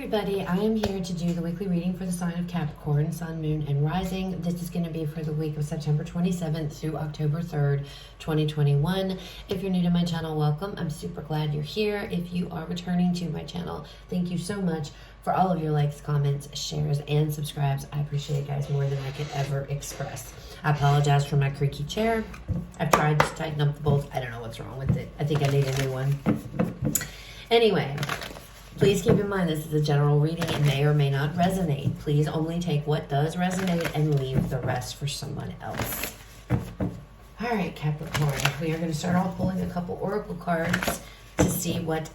Everybody, I am here to do the weekly reading for the sign of Capricorn, Sun, Moon, and Rising. This is going to be for the week of September 27th through October 3rd, 2021. If you're new to my channel, welcome. I'm super glad you're here. If you are returning to my channel, thank you so much for all of your likes, comments, shares, and subscribes. I appreciate it, guys, more than I could ever express. I apologize for my creaky chair. I've tried to tighten up the bolts. I don't know what's wrong with it. I think I need a new one. Anyway, please keep in mind this is a general reading. It may or may not resonate. Please only take what does resonate and leave the rest for someone else. All right, Capricorn, we are going to start off pulling a couple oracle cards to see what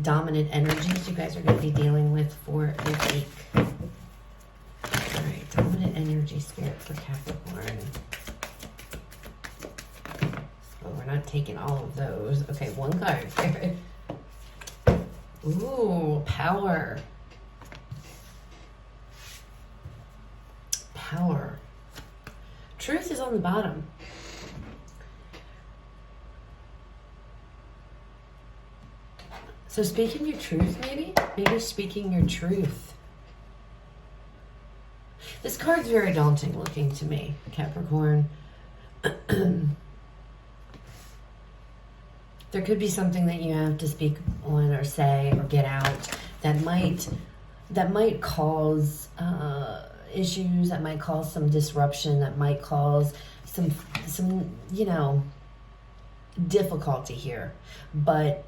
dominant energies you guys are going to be dealing with for the week. All right, dominant energy spirit for Capricorn. Oh, we're not taking all of those. Okay, one card here. Ooh, power. Power. Truth is on the bottom. So speaking your truth, maybe? Maybe speaking your truth. This card's very daunting looking to me, Capricorn. There could be something that you have to speak on or say or get out that might cause issues, that might cause some disruption, that might cause some difficulty here. But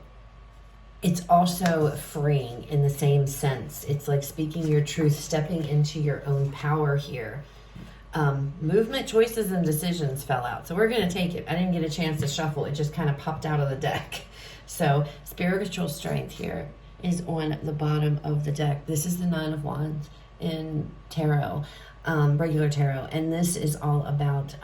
it's also freeing in the same sense. It's like speaking your truth, stepping into your own power here. Movement, choices, and decisions fell out. So we're going to take it. I didn't get a chance to shuffle. It just kind of popped out of the deck. So spiritual strength here is on the bottom of the deck. This is the Nine of Wands in tarot, regular tarot. And this is all about,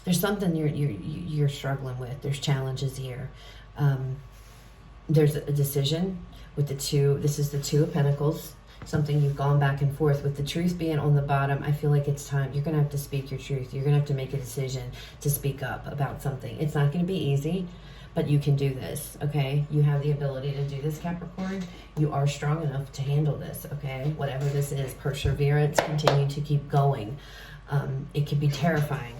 there's something you're struggling with. There's challenges here. There's a decision with the two. This is the Two of Pentacles. Something you've gone back and forth with. The truth being on the bottom, I feel like it's time. You're going to have to speak your truth. You're going to have to make a decision to speak up about something. It's not going to be easy, but you can do this, okay? You have the ability to do this, Capricorn. You are strong enough to handle this, okay? Whatever this is, perseverance, continue to keep going. It could be terrifying,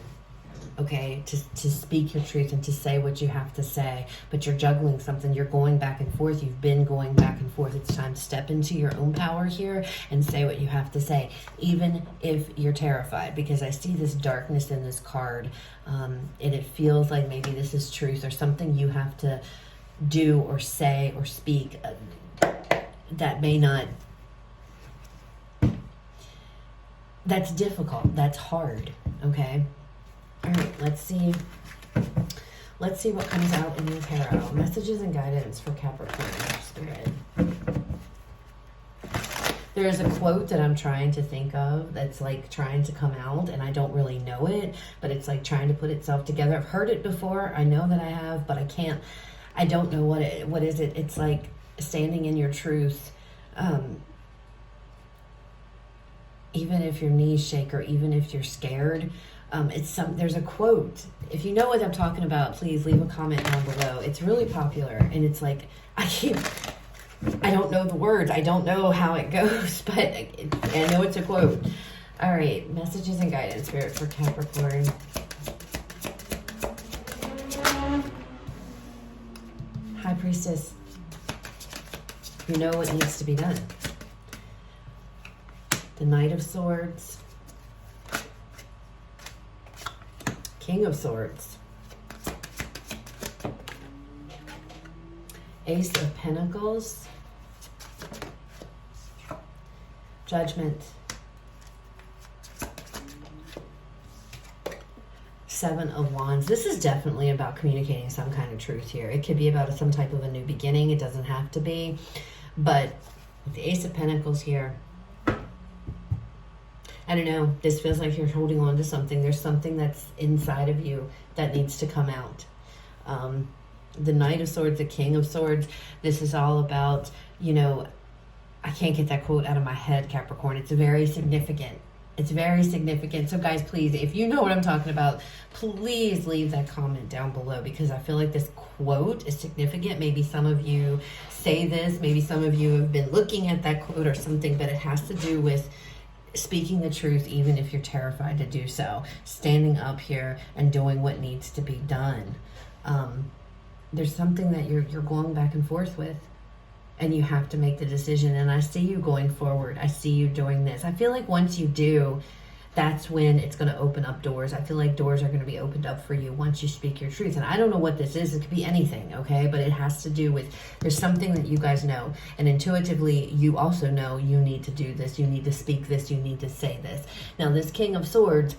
okay, to speak your truth and to say what you have to say, but you're juggling something. You're going back and forth. You've been going back and forth. It's time to step into your own power here and say what you have to say, even if you're terrified, because I see this darkness in this card, and it feels like maybe this is truth or something you have to do or say or speak that may not, that's difficult, that's hard, okay? All right, let's see what comes out in your tarot. Messages and guidance for Capricorn Spirit. There is a quote that I'm trying to think of that's like trying to come out, and I don't really know it, but it's like trying to put itself together. I've heard it before. I know that I have, but I don't know what is it. It's like standing in your truth. Even if your knees shake or even if you're scared, there's a quote. If you know what I'm talking about, please leave a comment down below. It's really popular, and it's like, I don't know the words. I don't know how it goes, but I know it's a quote. All right, messages and guidance, Spirit, for Capricorn. High Priestess, you know what needs to be done. The Knight of Swords. King of Swords. Ace of Pentacles. Judgment. Seven of Wands. This is definitely about communicating some kind of truth here. It could be about some type of a new beginning. It doesn't have to be. But with the Ace of Pentacles here, I don't know, this feels like you're holding on to something. There's something that's inside of you that needs to come out. The Knight of Swords, the King of Swords, this is all about, I can't get that quote out of my head, Capricorn. It's very significant. It's very significant. So guys, please, if you know what I'm talking about, please leave that comment down below, because I feel like this quote is significant. Maybe some of you say this, maybe some of you have been looking at that quote or something, but it has to do with speaking the truth even if you're terrified to do so. Standing up here and doing what needs to be done. There's something that you're going back and forth with, and you have to make the decision. And I see you going forward. I see you doing this. I feel like once you do, that's when it's going to open up doors. I feel like doors are going to be opened up for you once you speak your truth. And I don't know what this is. It could be anything, okay? But it has to do with, there's something that you guys know. And intuitively, you also know you need to do this. You need to speak this. You need to say this. Now, this King of Swords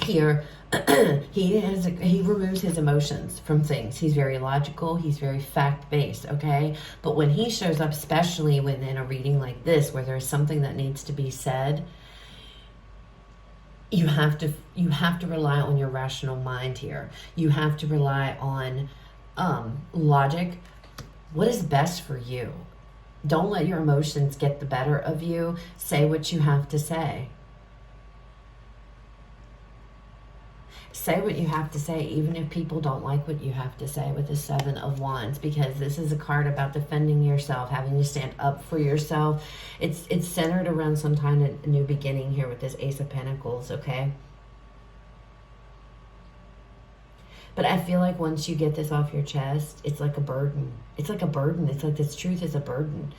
here, he removes his emotions from things. He's very logical. He's very fact-based, okay? But when he shows up, especially within a reading like this, where there's something that needs to be said, you have to rely on your rational mind here. You have to rely on logic. What is best for you? Don't let your emotions get the better of you. Say what you have to say. Say what you have to say, even if people don't like what you have to say, with the Seven of Wands, because this is a card about defending yourself, having to stand up for yourself. It's centered around some kind of new beginning here with this Ace of Pentacles, okay? But I feel like once you get this off your chest, it's like a burden. It's like a burden. It's like this truth is a burden.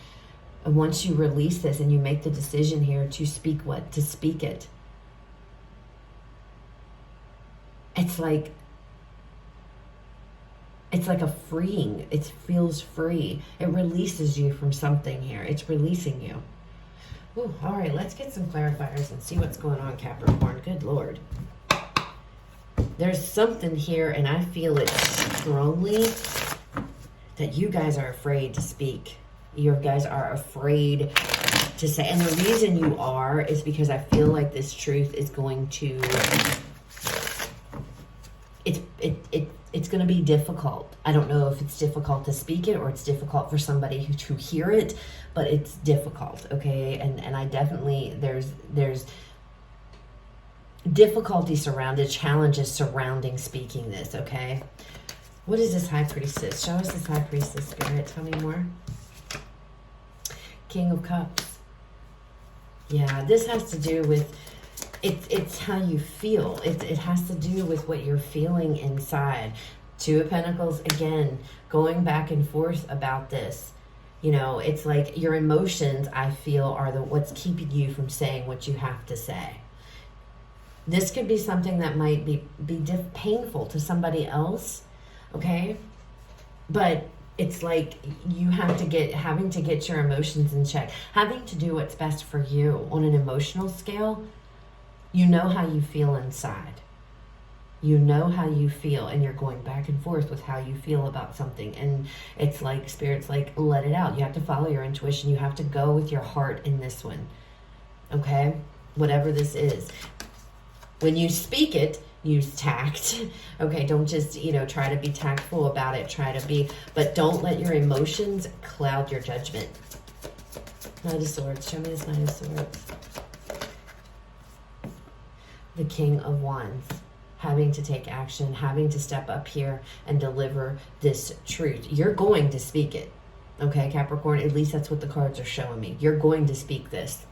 And once you release this and you make the decision here to speak to speak it, it's like a freeing. It feels free. It releases you from something here. It's releasing you. Ooh, all right, let's get some clarifiers and see what's going on, Capricorn. Good Lord. There's something here, and I feel it strongly, that you guys are afraid to speak. You guys are afraid to say. And the reason you are is because I feel like this truth is going to... It's going to be difficult. I don't know if it's difficult to speak it or it's difficult for somebody to hear it, but it's difficult, okay? And I definitely, there's difficulty surrounded, challenges surrounding speaking this, okay? What is this High Priestess? Show us this High Priestess, Spirit. Tell me more. King of Cups. Yeah, this has to do with... It's how you feel. It has to do with what you're feeling inside. Two of Pentacles, again, going back and forth about this. You know, it's like your emotions, I feel, are what's keeping you from saying what you have to say. This could be something that might be painful to somebody else, okay? But it's like you having to get your emotions in check. Having to do what's best for you on an emotional scale. You know how you feel inside. You know how you feel, and you're going back and forth with how you feel about something. And it's like, Spirit's like, let it out. You have to follow your intuition. You have to go with your heart in this one. Okay? Whatever this is. When you speak it, use tact. Okay? Don't just, try to be tactful about it. But don't let your emotions cloud your judgment. Knight of Swords. Show me this Knight of Swords. The King of Wands, having to take action, having to step up here and deliver this truth. You're going to speak it, okay, Capricorn? At least that's what the cards are showing me. You're going to speak this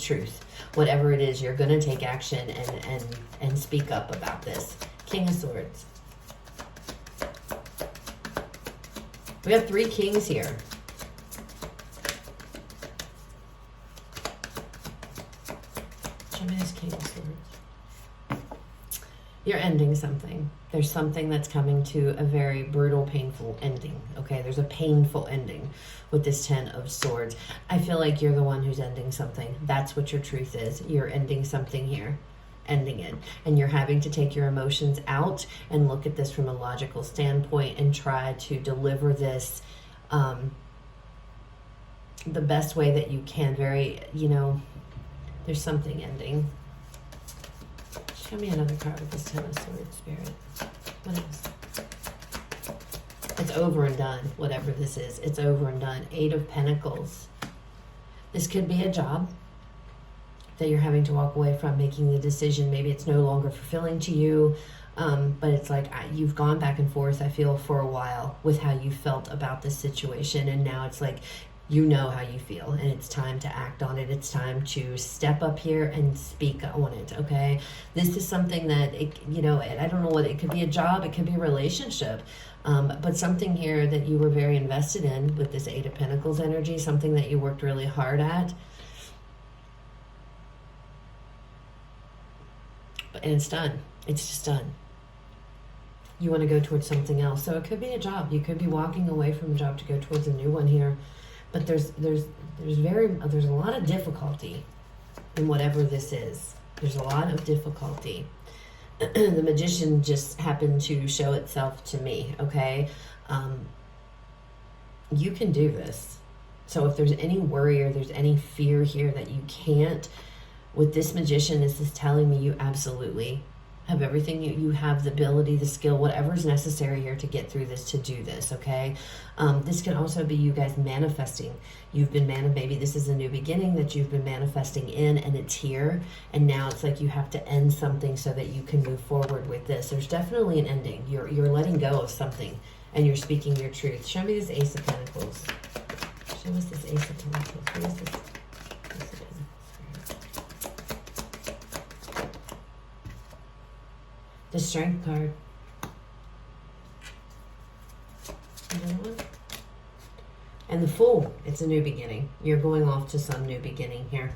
truth. Whatever it is, you're going to take action and speak up about this. King of Swords. We have 3 kings here. Show me this King of Swords. You're ending something. There's something that's coming to a very brutal, painful ending. Okay, there's a painful ending with this 10 of Swords. I feel like you're the one who's ending something. That's what your truth is. You're ending something here. Ending it. And you're having to take your emotions out and look at this from a logical standpoint and try to deliver this the best way that you can. There's something ending. Show me another card with this 10 of Swords, Spirit. What else? It's over and done, whatever this is. It's over and done. 8 of Pentacles. This could be a job. that you're having to walk away from, making the decision. Maybe it's no longer fulfilling to you. But it's like you've gone back and forth, I feel, for a while with how you felt about this situation. And now it's like, you know how you feel, and it's time to act on it. It's time to step up here and speak on it, okay? This is something that, I don't know what, it could be a job, it could be a relationship, but something here that you were very invested in with this Eight of Pentacles energy, something that you worked really hard at. And it's done. It's just done. You want to go towards something else. So it could be a job. You could be walking away from a job to go towards a new one here. But there's a lot of difficulty in whatever this is. There's a lot of difficulty. The Magician just happened to show itself to me, okay? You can do this. So if there's any worry or there's any fear here that you can't, with this Magician, this is telling me you absolutely have everything. You have the ability, the skill, whatever's necessary here to get through this, to do this, okay? This can also be you guys manifesting. You've been maybe this is a new beginning that you've been manifesting in, and it's here, and now it's like you have to end something so that you can move forward with this. There's definitely an ending. You're letting go of something, and you're speaking your truth. Show me this Ace of Pentacles. Show us this Ace of Pentacles. What is this? Ace of Pentacles. The Strength card. Another one. And the Fool. It's a new beginning. You're going off to some new beginning here.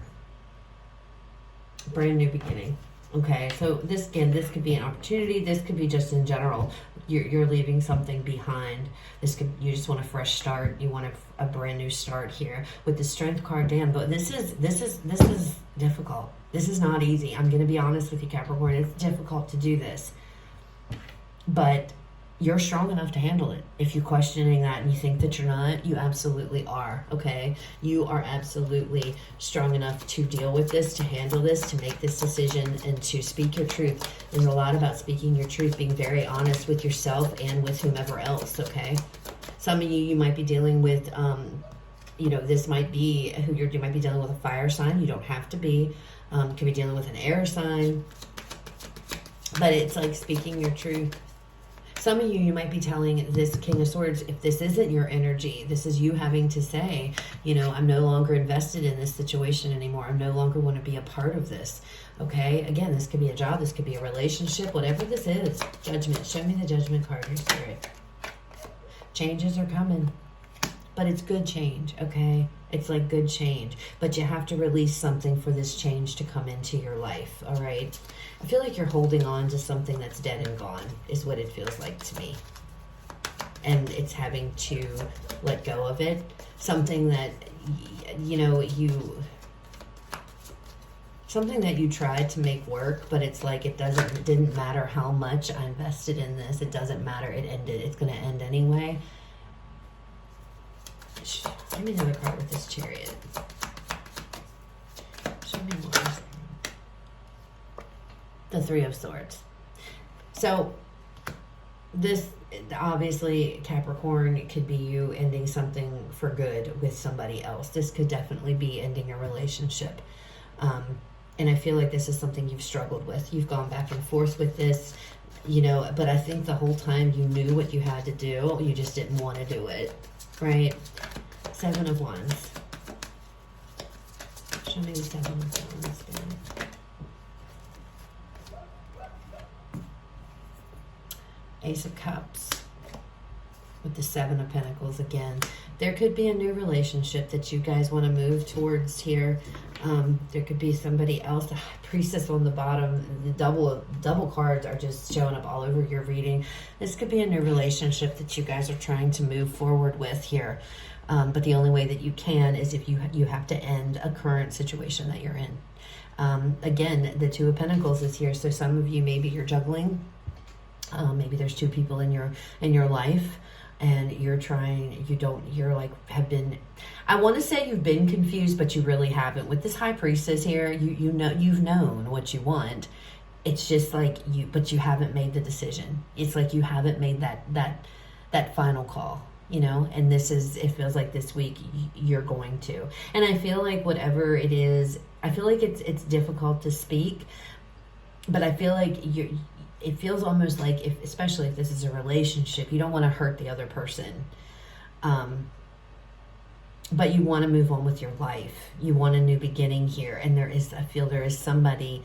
Brand new beginning. Okay, so this could be an opportunity. This could be just in general. You're leaving something behind. You just want a fresh start. You want a brand new start here with the Strength card down. But this is difficult. This is not easy. I'm going to be honest with you, Capricorn. It's difficult to do this. But you're strong enough to handle it. If you're questioning that and you think that you're not, you absolutely are, okay? You are absolutely strong enough to deal with this, to handle this, to make this decision, and to speak your truth. There's a lot about speaking your truth, being very honest with yourself and with whomever else, okay? Some of you might be dealing with, this might be you might be dealing with a fire sign. You don't have to be. Could be dealing with an air sign. But it's like speaking your truth. Some of you might be telling this King of Swords, if this isn't your energy, this is you having to say, I'm no longer invested in this situation anymore. I no longer want to be a part of this. Okay? Again, this could be a job. This could be a relationship. Whatever this is. Judgment. Show me the Judgment card, your Spirit. Changes are coming. But it's good change, okay? It's like good change. But you have to release something for this change to come into your life, all right? I feel like you're holding on to something that's dead and gone, is what it feels like to me. And it's having to let go of it. Something that, something that you tried to make work, but it's like it didn't matter how much I invested in this. It doesn't matter. It ended. It's going to end anyway. Give me another card with this Chariot. Show me more. The Three of Swords. So this, obviously, Capricorn, it could be you ending something for good with somebody else. This could definitely be ending a relationship. And I feel like this is something you've struggled with. You've gone back and forth with this, but I think the whole time you knew what you had to do. You just didn't want to do it, right? Seven of Wands. Show me the Seven of Wands. Ace of Cups with the Seven of Pentacles again. There could be a new relationship that you guys want to move towards here. There could be somebody else. The High Priestess on the bottom. The double cards are just showing up all over your reading. This could be a new relationship that you guys are trying to move forward with here. But the only way that you can is if you have to end a current situation that you're in. Again, the Two of Pentacles is here. So some of you, maybe you're juggling. Maybe there's two people in your life, and you're I want to say you've been confused, but you really haven't. With this High Priestess here, you've known what you want. It's just like but you haven't made the decision. It's like you haven't made that final call. you know, and it feels like this week you're going to. And I feel like whatever it is, I feel like it's difficult to speak, but I feel like it feels almost like, especially if this is a relationship, you don't want to hurt the other person. But you want to move on with your life. You want a new beginning here. And I feel there's somebody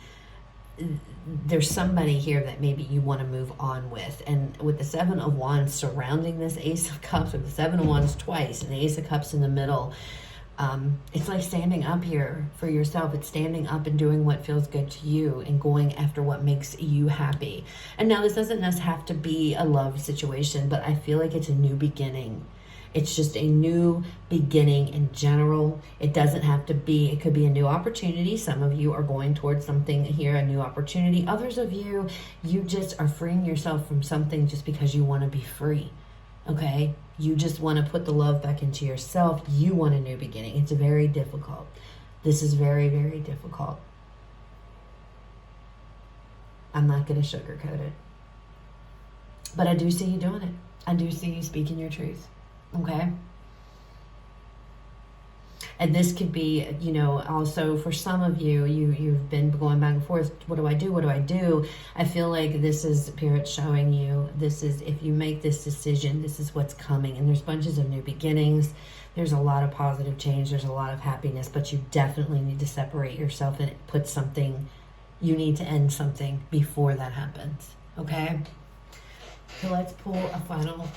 here that maybe you want to move on with. And with the Seven of Wands surrounding this Ace of Cups, with the Seven of Wands twice and the Ace of Cups in the middle, it's like standing up here for yourself. It's standing up and doing what feels good to you and going after what makes you happy. And now this doesn't necessarily have to be a love situation, but I feel like it's a new beginning. It's just a new beginning in general. It doesn't have to be, it could be a new opportunity. Some of you are going towards something here, a new opportunity. Others of you, you just are freeing yourself from something just because you want to be free, okay? You just want to put the love back into yourself. You want a new beginning. It's very difficult. This is very, very difficult. I'm not going to sugarcoat it. But I do see you doing it. I do see you speaking your truth. Okay. And this could be, you know, also for some of you, you've been going back and forth. What do I do? What do I do? I feel like this is Spirit showing you, this is, if you make this decision, this is what's coming. And there's bunches of new beginnings. There's a lot of positive change. There's a lot of happiness, but you definitely need to separate yourself and put something, you need to end something before that happens. Okay. So let's pull a final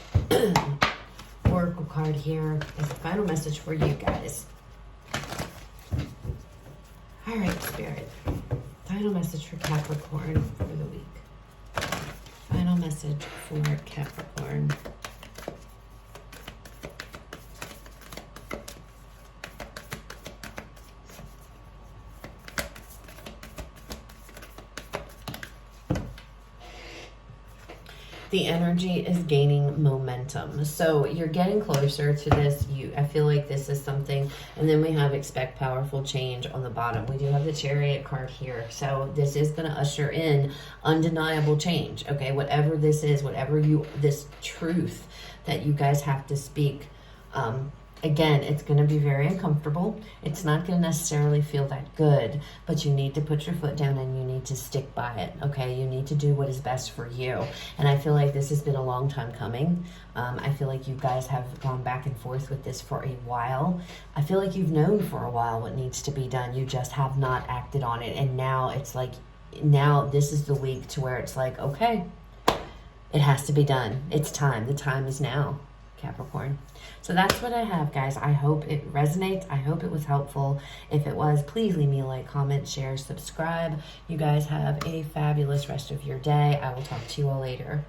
oracle card here as a final message for you guys. All right, Spirit. Final message for Capricorn for the week. Final message for Capricorn. The energy is gaining momentum. So you're getting closer to this. I feel like this is something. And then we have expect powerful change on the bottom. We do have the Chariot card here. So this is going to usher in undeniable change. Okay, whatever this is, this truth that you guys have to speak. Again, it's going to be very uncomfortable. It's not going to necessarily feel that good, but you need to put your foot down and you need to stick by it, okay? You need to do what is best for you. And I feel like this has been a long time coming. I feel like you guys have gone back and forth with this for a while. I feel like you've known for a while what needs to be done. You just have not acted on it. And now it's like, now this is the week to where it's like, okay, it has to be done. It's time. The time is now, Capricorn. So that's what I have, guys. I hope it resonates. I hope it was helpful. If it was, please leave me a like, comment, share, subscribe. You guys have a fabulous rest of your day. I will talk to you all later.